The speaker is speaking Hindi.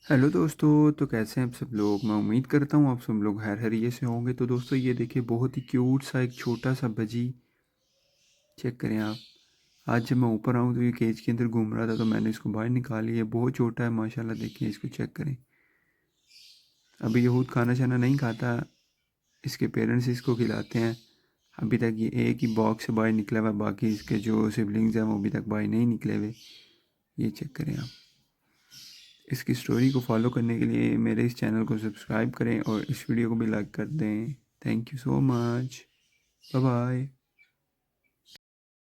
हेलो दोस्तों, तो कैसे हैं आप सब लोग। मैं उम्मीद करता हूँ आप सब लोग खैरियत से होंगे। तो दोस्तों ये देखिए, बहुत ही क्यूट सा एक छोटा सा बजी, चेक करें आप। आज जब मैं ऊपर आऊँ तो ये केज के अंदर घूम रहा था, तो मैंने इसको बाहर निकाल लिया। बहुत छोटा है माशाल्लाह, देखिए इसको चेक करें। अभी ये खुद खाना शाना नहीं खाता, इसके पेरेंट्स इसको खिलाते हैं। अभी तक ये एक ही बॉक्स से बाहर निकला हुआ है, बाकी इसके जो सिबलिंग्स हैं वो अभी तक बाहर नहीं निकले हुए। ये चेक करें आप। इसकी स्टोरी को फॉलो करने के लिए मेरे इस चैनल को सब्सक्राइब करें और इस वीडियो को भी लाइक कर दें। Thank you so much. Bye bye.